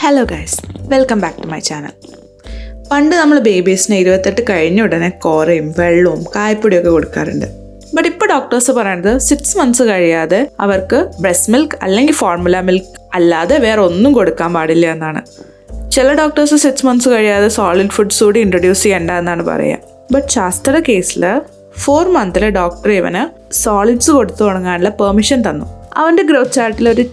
Hello guys, welcome back to my channel. പണ്ട് നമ്മൾ ബേബീസിന് 28 കഴിഞ്ഞ ഉടനെ കോറയും വെള്ളവും കായ്പ്പൊടിയൊക്കെ കൊടുക്കാറുണ്ട്. ബട്ട് ഇപ്പോൾ ഡോക്ടേഴ്സ് പറയുന്നത് 6 months കഴിയാതെ അവർക്ക് ബ്രസ്റ്റ് മിൽക്ക് അല്ലെങ്കിൽ ഫോർമുല മിൽക്ക് അല്ലാതെ വേറെ ഒന്നും കൊടുക്കാൻ പാടില്ല എന്നാണ്. ചില ഡോക്ടേഴ്സ് 6 months കഴിയാതെ സോളിഡ് ഫുഡ്സ് കൂടി ഇൻട്രൊഡ്യൂസ് ചെയ്യേണ്ട എന്നാണ് പറയുക. ബട്ട് ശാസ്ത്ര കേസിൽ 4 months ഡോക്ടർ ഇവന് സോളിഡ്സ് കൊടുത്തു തുടങ്ങാനുള്ള പെർമിഷൻ തന്നു. അവൻ്റെ ഗ്രോത്ത് ചാർട്ടിൽ ഒരു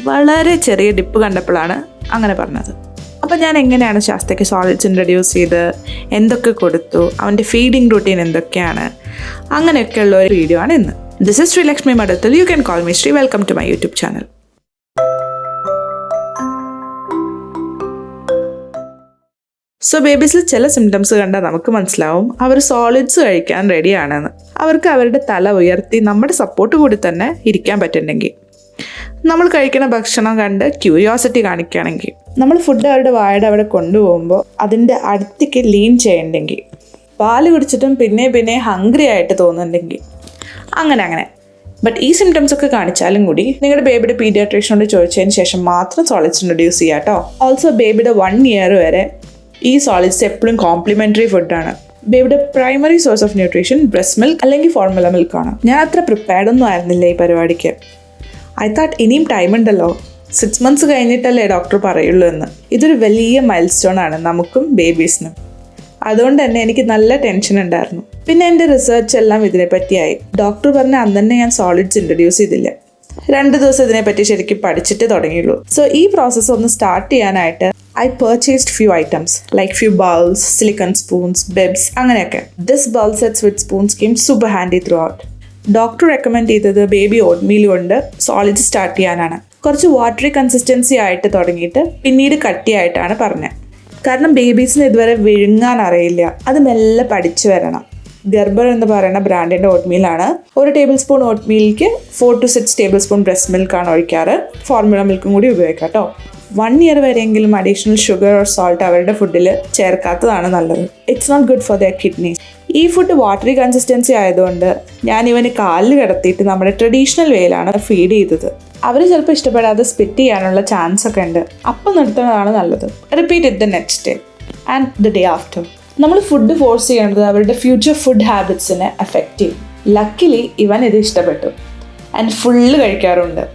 വളരെ ചെറിയ ഡിപ്പ് കണ്ടപ്പോഴാണ് അങ്ങനെ പറഞ്ഞത്. അപ്പോൾ ഞാൻ എങ്ങനെയാണ് ശാസ്ത്രയ്ക്ക് സോളിഡ്സ് ഇൻട്രൊഡ്യൂസ് ചെയ്ത് എന്തൊക്കെ കൊടുത്തു, അവൻ്റെ ഫീഡിങ് റൂട്ടീൻ എന്തൊക്കെയാണ്, അങ്ങനെയൊക്കെയുള്ള ഒരു വീഡിയോ ആണ് ഇന്ന്. This is Sreelakshmi Madathil. You can call me Sree. Welcome to my YouTube channel. So ബേബീസിൽ ചില സിംറ്റംസ് കണ്ടാൽ നമുക്ക് മനസ്സിലാവും അവർ സോളിഡ്സ് കഴിക്കാൻ റെഡിയാണെന്ന്. അവർക്ക് അവരുടെ തല ഉയർത്തി നമ്മുടെ സപ്പോർട്ട് കൂടി തന്നെ ഇരിക്കാൻ പറ്റുന്നുണ്ടെങ്കിൽ, നമ്മൾ കഴിക്കുന്ന ഭക്ഷണം കണ്ട് ക്യൂരിയോസിറ്റി കാണിക്കുകയാണെങ്കിൽ, നമ്മൾ ഫുഡ് അവരുടെ വായുടെ അവിടെ കൊണ്ടുപോകുമ്പോൾ അതിൻ്റെ അടുത്തേക്ക് ലീൻ ചെയ്യണ്ടെങ്കിൽ, പാല് കുടിച്ചിട്ടും പിന്നെ ഹംഗ്രി ആയിട്ട് തോന്നുന്നുണ്ടെങ്കിൽ, അങ്ങനെ. ബട്ട് ഈ സിംറ്റംസ് ഒക്കെ കാണിച്ചാലും കൂടി നിങ്ങളുടെ ബേബിയുടെ പീഡിയാട്രീഷ്യനോട് ചോദിച്ചതിന് ശേഷം മാത്രം സോളിഡ്സ് ഇൻട്രൊഡ്യൂസ് ചെയ്യാം കേട്ടോ. ഓൾസോ ബേബിയുടെ 1 year വരെ ഈ സോളിഡ്സ് എപ്പോഴും കോംപ്ലിമെൻ്ററി ഫുഡാണ്. ബേബിയുടെ primary source of nutrition breast milk അല്ലെങ്കിൽ ഫോർമുല മിൽക്കാണ്. ഞാൻ അത്ര പ്രിപ്പയർഡ് ഒന്നും ആയിരുന്നില്ല ഈ പരിപാടിക്ക്. ഐ തോട്ട് ഇനിയും ടൈം ഉണ്ടല്ലോ, 6 months കഴിഞ്ഞിട്ടല്ലേ ഡോക്ടർ പറയുള്ളൂ എന്ന്. ഇതൊരു വലിയ മൈൽ സ്റ്റോൺ ആണ് നമുക്കും ബേബീസിനും. അതുകൊണ്ട് തന്നെ എനിക്ക് നല്ല ടെൻഷൻ ഉണ്ടായിരുന്നു. പിന്നെ എൻ്റെ റിസർച്ച് എല്ലാം ഇതിനെപ്പറ്റിയായി. ഡോക്ടർ പറഞ്ഞ അന്ന് തന്നെ ഞാൻ സോളിഡ്സ് ഇൻട്രൊഡ്യൂസ് ചെയ്തില്ല. 2 ദിവസം ഇതിനെപ്പറ്റി ശരിക്കും പഠിച്ചിട്ട് തുടങ്ങിയുള്ളൂ. സോ ഈ പ്രോസസ്സ് ഒന്ന് സ്റ്റാർട്ട് ചെയ്യാനായിട്ട് I purchased few items like few bowls, silicone spoons, bibs, അങ്ങനെയൊക്കെ. This bowl sets with spoons came super handy throughout. Doctor recommend ചെയ്തത് ബേബി ഓട്ട്മീൽ കൊണ്ട് സോളിഡ് സ്റ്റാർട്ട് ചെയ്യാനാണ്. കുറച്ച് വാട്ടറി കൺസിസ്റ്റൻസി ആയിട്ട് തുടങ്ങിയിട്ട് പിന്നീട് കട്ടിയായിട്ടാണ് പറഞ്ഞത്. കാരണം ബേബീസിന് ഇതുവരെ വിഴുങ്ങാൻ അറിയില്ല, അത് മെല്ലെ പഠിച്ചു വരണം. ഗർബർ എന്ന് പറയുന്ന ബ്രാൻഡിൻ്റെ ഓട്ട്മീലാണ്. 1 tablespoon ഓട്ട്മീലിക്ക് 4 to 6 tablespoon ബ്രസ്റ്റ് മിൽക്കാണ് ഒഴിക്കാറ്. ഫോർമുല മിൽക്കും കൂടി ഉപയോഗിക്കാം കേട്ടോ. 1 year വരെയെങ്കിലും അഡീഷണൽ ഷുഗർ ഓർ സോൾട്ട് അവരുടെ ഫുഡിൽ ചേർക്കാത്തതാണ് നല്ലത്. It's not good for their kidneys. ഈ ഫുഡ് വാട്ടറി കൺസിസ്റ്റൻസി ആയതുകൊണ്ട് ഞാൻ ഇവന് കാലിൽ കിടത്തിയിട്ട് നമ്മുടെ ട്രഡീഷണൽ വേയിലാണ് ഫീഡ് ചെയ്തത്. അവർ ചിലപ്പോൾ ഇഷ്ടപ്പെടാതെ സ്പിറ്റ് ചെയ്യാനുള്ള ചാൻസ് ഒക്കെ ഉണ്ട്. അപ്പം നിർത്തുന്നതാണ് നല്ലത്. Repeat it the next day and the day after. നമ്മൾ ഫുഡ് ഫോഴ്സ് ചെയ്യുന്നത് അവരുടെ ഫ്യൂച്ചർ ഫുഡ് ഹാബിറ്റ്സിനെ എഫക്റ്റ് ചെയ്യും. ലക്കിലി ഇവൻ ഇത് ഇഷ്ടപ്പെട്ടു ആൻഡ് ഫുള്ള് കഴിക്കാറുണ്ട്.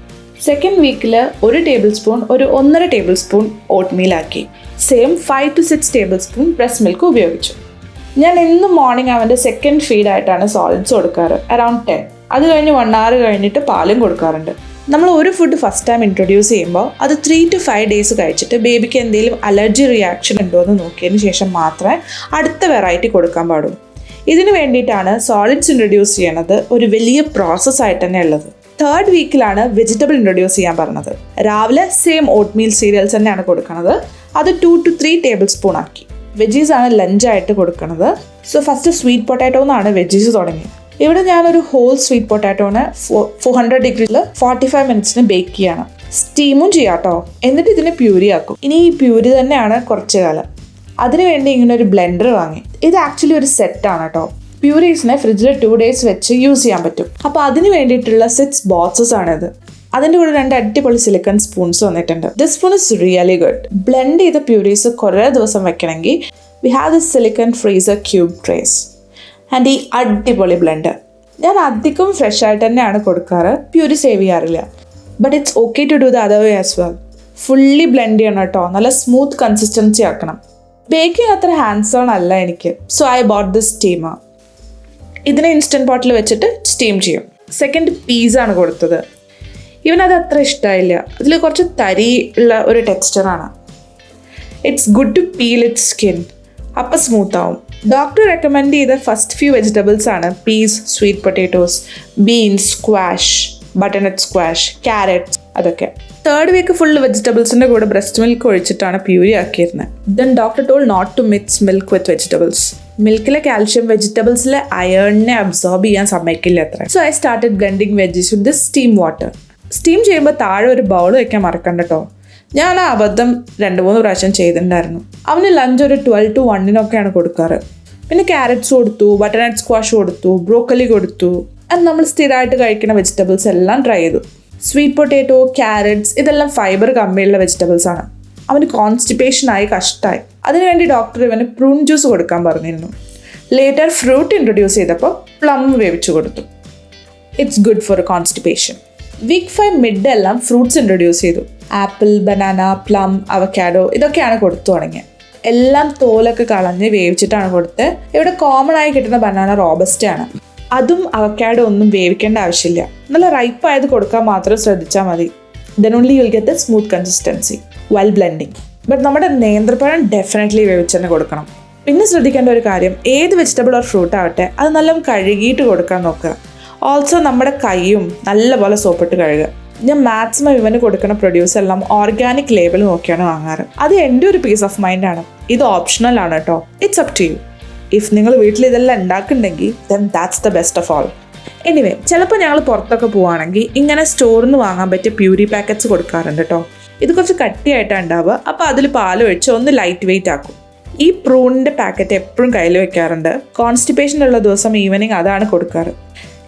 2nd week 1 tablespoon 1.5 tablespoon ഓട്ട്മീലാക്കി. Same 5 to 6 tablespoon breast milk ഉപയോഗിച്ചു. ഞാൻ എന്നും മോർണിംഗ് അവൻ്റെ സെക്കൻഡ് ഫീഡായിട്ടാണ് സോളിഡ്സ് കൊടുക്കാറ്, അറൗണ്ട് 10. അത് കഴിഞ്ഞ് 1 hour കഴിഞ്ഞിട്ട് പാലും കൊടുക്കാറുണ്ട്. നമ്മൾ ഒരു ഫുഡ് ഫസ്റ്റ് ടൈം ഇൻട്രൊഡ്യൂസ് ചെയ്യുമ്പോൾ അത് 3 to 5 days കഴിച്ചിട്ട് ബേബിക്ക് എന്തെങ്കിലും അലർജി റിയാക്ഷൻ ഉണ്ടോ എന്ന് നോക്കിയതിന് ശേഷം മാത്രമേ അടുത്ത വെറൈറ്റി കൊടുക്കാൻ പാടുള്ളൂ. ഇതിന് വേണ്ടിയിട്ടാണ് സോളിഡ്സ് ഇൻട്രൊഡ്യൂസ് ചെയ്യണത് ഒരു വലിയ പ്രോസസ്സായിട്ട് തന്നെ ഉള്ളത്. 3rd week വെജിറ്റബിൾ ഇൻട്രൊഡ്യൂസ് ചെയ്യാൻ പറഞ്ഞത്. രാവിലെ സെയിം ഓട്ട്മീൽ സീരിയൽസ് തന്നെയാണ് കൊടുക്കുന്നത്. അത് 2 to 3 tablespoon ആക്കി. വെജീസ് ആണ് ലഞ്ചായിട്ട് കൊടുക്കുന്നത്. സോ ഫസ്റ്റ് സ്വീറ്റ് പൊട്ടാറ്റോ എന്നാണ് വെജീസ് തുടങ്ങിയത്. ഇവിടെ ഞാനൊരു ഹോൾ സ്വീറ്റ് പൊട്ടാറ്റോനെ 400 degrees 45 minutes ബേക്ക് ചെയ്യണം. സ്റ്റീമും ചെയ്യാം കേട്ടോ. എന്നിട്ട് ഇതിനെ പ്യൂരി ആക്കും. ഇനി ഈ പ്യൂരി തന്നെയാണ് കുറച്ച് കാലം. അതിനുവേണ്ടി ഇങ്ങനെ ഒരു ബ്ലെൻഡർ വാങ്ങി. ഇത് ആക്ച്വലി ഒരു സെറ്റാണ് കേട്ടോ. പ്യൂരീസിനെ ഫ്രിഡ്ജിൽ 2 days വെച്ച് യൂസ് ചെയ്യാൻ പറ്റും. അപ്പോൾ അതിന് വേണ്ടിയിട്ടുള്ള 6 boxes ആണിത്. അതിൻ്റെ കൂടെ 2 അടിപൊളി സിലിക്കൺ സ്പൂൺസ് വന്നിട്ടുണ്ട്. This spoon is really good. Blend ചെയ്ത പ്യൂരീസ് കുറേ ദിവസം വെക്കണമെങ്കിൽ we have this silicone freezer cube trays and ഈ അടിപൊളി ബ്ലെൻഡർ. ഞാൻ അധികം ഫ്രഷ് ആയിട്ട് തന്നെയാണ് കൊടുക്കാറ്, പ്യൂരി സേവ് ചെയ്യാറില്ല. But it's okay to do the other way as well. Fully blend ചെയ്യണം കേട്ടോ, നല്ല സ്മൂത്ത് കൺസിസ്റ്റൻസി ആക്കണം. ബേക്കിംഗ് അത്ര ഹാൻഡ്സ് ഓൺ അല്ല എനിക്ക്. So I bought this steamer. ഇതിനെ ഇൻസ്റ്റൻറ്റ് പോട്ടിൽ വെച്ചിട്ട് സ്റ്റീം ചെയ്യും. 2nd പീസാണ് കൊടുത്തത്. ഇവനത് അത്ര ഇഷ്ടമായില്ല. അതിൽ കുറച്ച് തരി ഉള്ള ഒരു ടെക്സ്ചറാണ്. It's good to peel it skin, അപ്പം സ്മൂത്ത് ആവും. ഡോക്ടർ റെക്കമെൻഡ് ചെയ്ത ഫസ്റ്റ് ഫ്യൂ വെജിറ്റബിൾസ് ആണ് peas, sweet potatoes, beans, squash, butternut squash, carrots, അതൊക്കെ. 3rd week ഫുള്ള് വെജിറ്റബിൾസിൻ്റെ കൂടെ ബ്രസ്റ്റ് മിൽക്ക് ഒഴിച്ചിട്ടാണ് പ്യൂരി ആക്കിയിരുന്നത്. Then doctor told not to mix milk with vegetables. മിൽക്കിലെ കാൽഷ്യം വെജിറ്റബിൾസിലെ അയേണിനെ അബ്സോർബ് ചെയ്യാൻ സമ്മതിക്കില്ല അത്ര. So I started blending veggies with this steam water. Steam ചെയ്യുമ്പോൾ താഴെ ഒരു ബൗൾ വയ്ക്കാൻ മറക്കണ്ട കേട്ടോ. ഞാൻ ആ അബദ്ധം 2-3 പ്രാവശ്യം ചെയ്തിട്ടുണ്ടായിരുന്നു. അവന് ലഞ്ച് ഒരു 12 to 1 കൊടുക്കാറ്. പിന്നെ ക്യാരറ്റ്സ് കൊടുത്തു, ബട്ടർനട്ട് സ്ക്വാഷ് കൊടുത്തു, ബ്രോക്കലി കൊടുത്തു. അത് നമ്മൾ സ്ഥിരമായിട്ട് കഴിക്കുന്ന വെജിറ്റബിൾസ് എല്ലാം ട്രൈ ചെയ്തു. സ്വീറ്റ് പൊട്ടാറ്റോ, ക്യാരറ്റ്സ് ഇതെല്ലാം ഫൈബർ കമ്മിയുള്ള വെജിറ്റബിൾസ് ആണ്. അവന് കോൺസ്റ്റിപ്പേഷനായി കഷ്ടമായി. അതിനുവേണ്ടി ഡോക്ടർ ഇവന് പ്രൂൺ ജ്യൂസ് കൊടുക്കാൻ പറഞ്ഞിരുന്നു. ലേറ്റർ ഫ്രൂട്ട് ഇൻട്രൊഡ്യൂസ് ചെയ്തപ്പോൾ പ്ലം വേവിച്ചു കൊടുത്തു. It's good for constipation. Week 5 mid എല്ലാം ഫ്രൂട്ട്സ് ഇൻട്രൊഡ്യൂസ് ചെയ്തു. ആപ്പിൾ, ബനാന, പ്ലം, അവക്കാഡോ ഇതൊക്കെയാണ് കൊടുത്തു തുടങ്ങിയത്. എല്ലാം തോലൊക്കെ കളഞ്ഞ് വേവിച്ചിട്ടാണ് കൊടുത്തത്. ഇവിടെ കോമൺ ആയി കിട്ടുന്ന ബനാന റോബസ്റ്റയാണ്. അതും അവക്കാഡോ ഒന്നും വേവിക്കേണ്ട ആവശ്യമില്ല. നല്ല റൈപ്പായത് കൊടുക്കാൻ മാത്രം ശ്രദ്ധിച്ചാൽ മതി. Then only you'll get the smooth consistency while blending. But നമ്മുടെ നേന്ത്രപ്പഴം ഡെഫിനറ്റ്ലി വേവിച്ച് തന്നെ കൊടുക്കണം. പിന്നെ ശ്രദ്ധിക്കേണ്ട ഒരു കാര്യം, ഏത് വെജിറ്റബിൾ ഓർ ഫ്രൂട്ട് ആവട്ടെ അത് നല്ല കഴുകിയിട്ട് കൊടുക്കാൻ നോക്കുക. ഓൾസോ നമ്മുടെ കൈയും നല്ലപോലെ സോപ്പിട്ട് കഴുകുക. ഞാൻ മാക്സിമം ഇവന് കൊടുക്കുന്ന പ്രൊഡ്യൂസ് എല്ലാം ഓർഗാനിക് ലേബൽ നോക്കിയാണ് വാങ്ങാറ്. അത് എൻ്റെ ഒരു പീസ് ഓഫ് മൈൻഡാണ്. ഇത് ഓപ്ഷണൽ ആണ് കേട്ടോ. It's up to you. If നിങ്ങൾ വീട്ടിൽ ഇതെല്ലാം ഉണ്ടാക്കുന്നുണ്ടെങ്കിൽ then that's the best of all. Anyway, ചിലപ്പോൾ ഞങ്ങൾ പുറത്തൊക്കെ പോവുകയാണെങ്കിൽ ഇങ്ങനെ സ്റ്റോറിൽ നിന്ന് വാങ്ങാൻ പറ്റിയ പ്യൂരി പാക്കറ്റ്സ് കൊടുക്കാറുണ്ട് കേട്ടോ. ഇത് കുറച്ച് കട്ടിയായിട്ടാണ് ഉണ്ടാവുക. അപ്പോൾ അതിൽ പാൽ ഒഴിച്ച് ഒന്ന് ലൈറ്റ് വെയിറ്റ് ആക്കും. ഈ പ്രൂണിൻ്റെ പാക്കറ്റ് എപ്പോഴും കയ്യിൽ വെക്കാറുണ്ട്. കോൺസ്റ്റിപ്പേഷൻ ഉള്ള ദിവസം ഈവനിങ് അതാണ് കൊടുക്കാറ്.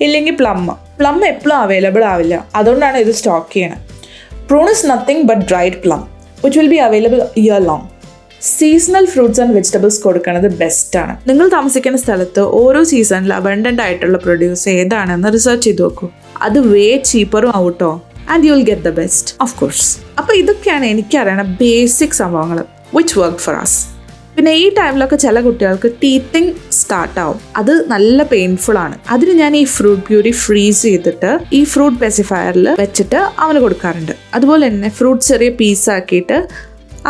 ഇല്ലെങ്കിൽ പ്ലം എപ്പോഴും അവൈലബിൾ ആവില്ല. അതുകൊണ്ടാണ് ഇത് സ്റ്റോക്ക് ചെയ്യണത്. Prune is nothing but dried plum which will be available year long. Seasonal fruits and vegetables കൊടുക്കുന്നത് ബെസ്റ്റാണ്. നിങ്ങൾ താമസിക്കുന്ന സ്ഥലത്ത് ഓരോ സീസണിൽ അബണ്ടൻ്റ് ആയിട്ടുള്ള പ്രൊഡ്യൂസ് ഏതാണെന്ന് റിസർച്ച് ചെയ്ത് നോക്കൂ. അത് വേ ചീപ്പറും ആവട്ടോ. And you will get the best of course. അപ്പോൾ ഇതൊക്കെയാണ് എനിക്കറിയണ ബേസിക് സംഭവങ്ങൾ വിച്ച് വർക്ക് ഫോർ അസ്. പിന്നെ ഈ ടൈമിലൊക്കെ ചില കുട്ടികൾക്ക് ടീത്തിങ് സ്റ്റാർട്ടാവും. അത് നല്ല പെയിൻഫുൾ ആണ്. അതിന് ഞാൻ ഈ ഫ്രൂട്ട് പ്യൂരി ഫ്രീസ് ചെയ്തിട്ട് ഈ ഫ്രൂട്ട് പെസിഫയറിൽ വെച്ചിട്ട് അവന് കൊടുക്കാറുണ്ട്. അതുപോലെ തന്നെ ഫ്രൂട്ട് ചെറിയ പീസാക്കിയിട്ട്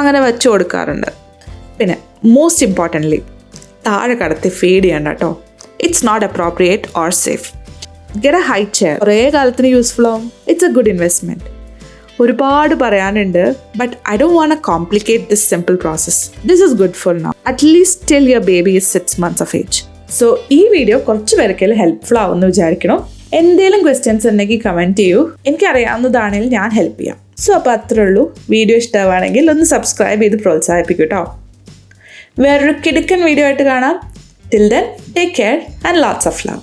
അങ്ങനെ വെച്ച് കൊടുക്കാറുണ്ട്. പിന്നെ മോസ്റ്റ് ഇമ്പോർട്ടൻ്റ്ലി താഴെ കടത്തി ഫീഡ് ചെയ്യണ്ട കേട്ടോ. It's not appropriate or safe. Get a high chair. കുറേ കാലത്തിന് യൂസ്ഫുൾ ആവും. It's a good investment. ഒരുപാട് പറയാനുണ്ട്. But I don't want to complicate this simple process. This is good for now. At least till your baby is 6 months of age. സോ ഈ video കുറച്ച് പേർക്കെങ്കിലും helpful ആവുമെന്ന് വിചാരിക്കണം. എന്തെങ്കിലും ക്വസ്റ്റ്യൻസ് ഉണ്ടെങ്കിൽ കമൻറ്റ് ചെയ്യൂ. എനിക്കറിയാവുന്നതാണെങ്കിൽ ഞാൻ ഹെൽപ്പ് ചെയ്യാം. സോ അപ്പോൾ അത്രേ ഉള്ളൂ. വീഡിയോ ഇഷ്ടമാണെങ്കിൽ ഒന്ന് സബ്സ്ക്രൈബ് ചെയ്ത് പ്രോത്സാഹിപ്പിക്കും കേട്ടോ. വേറൊരു കിടുക്കൻ വീഡിയോ ആയിട്ട് കാണാം. Till then take care and lots of love.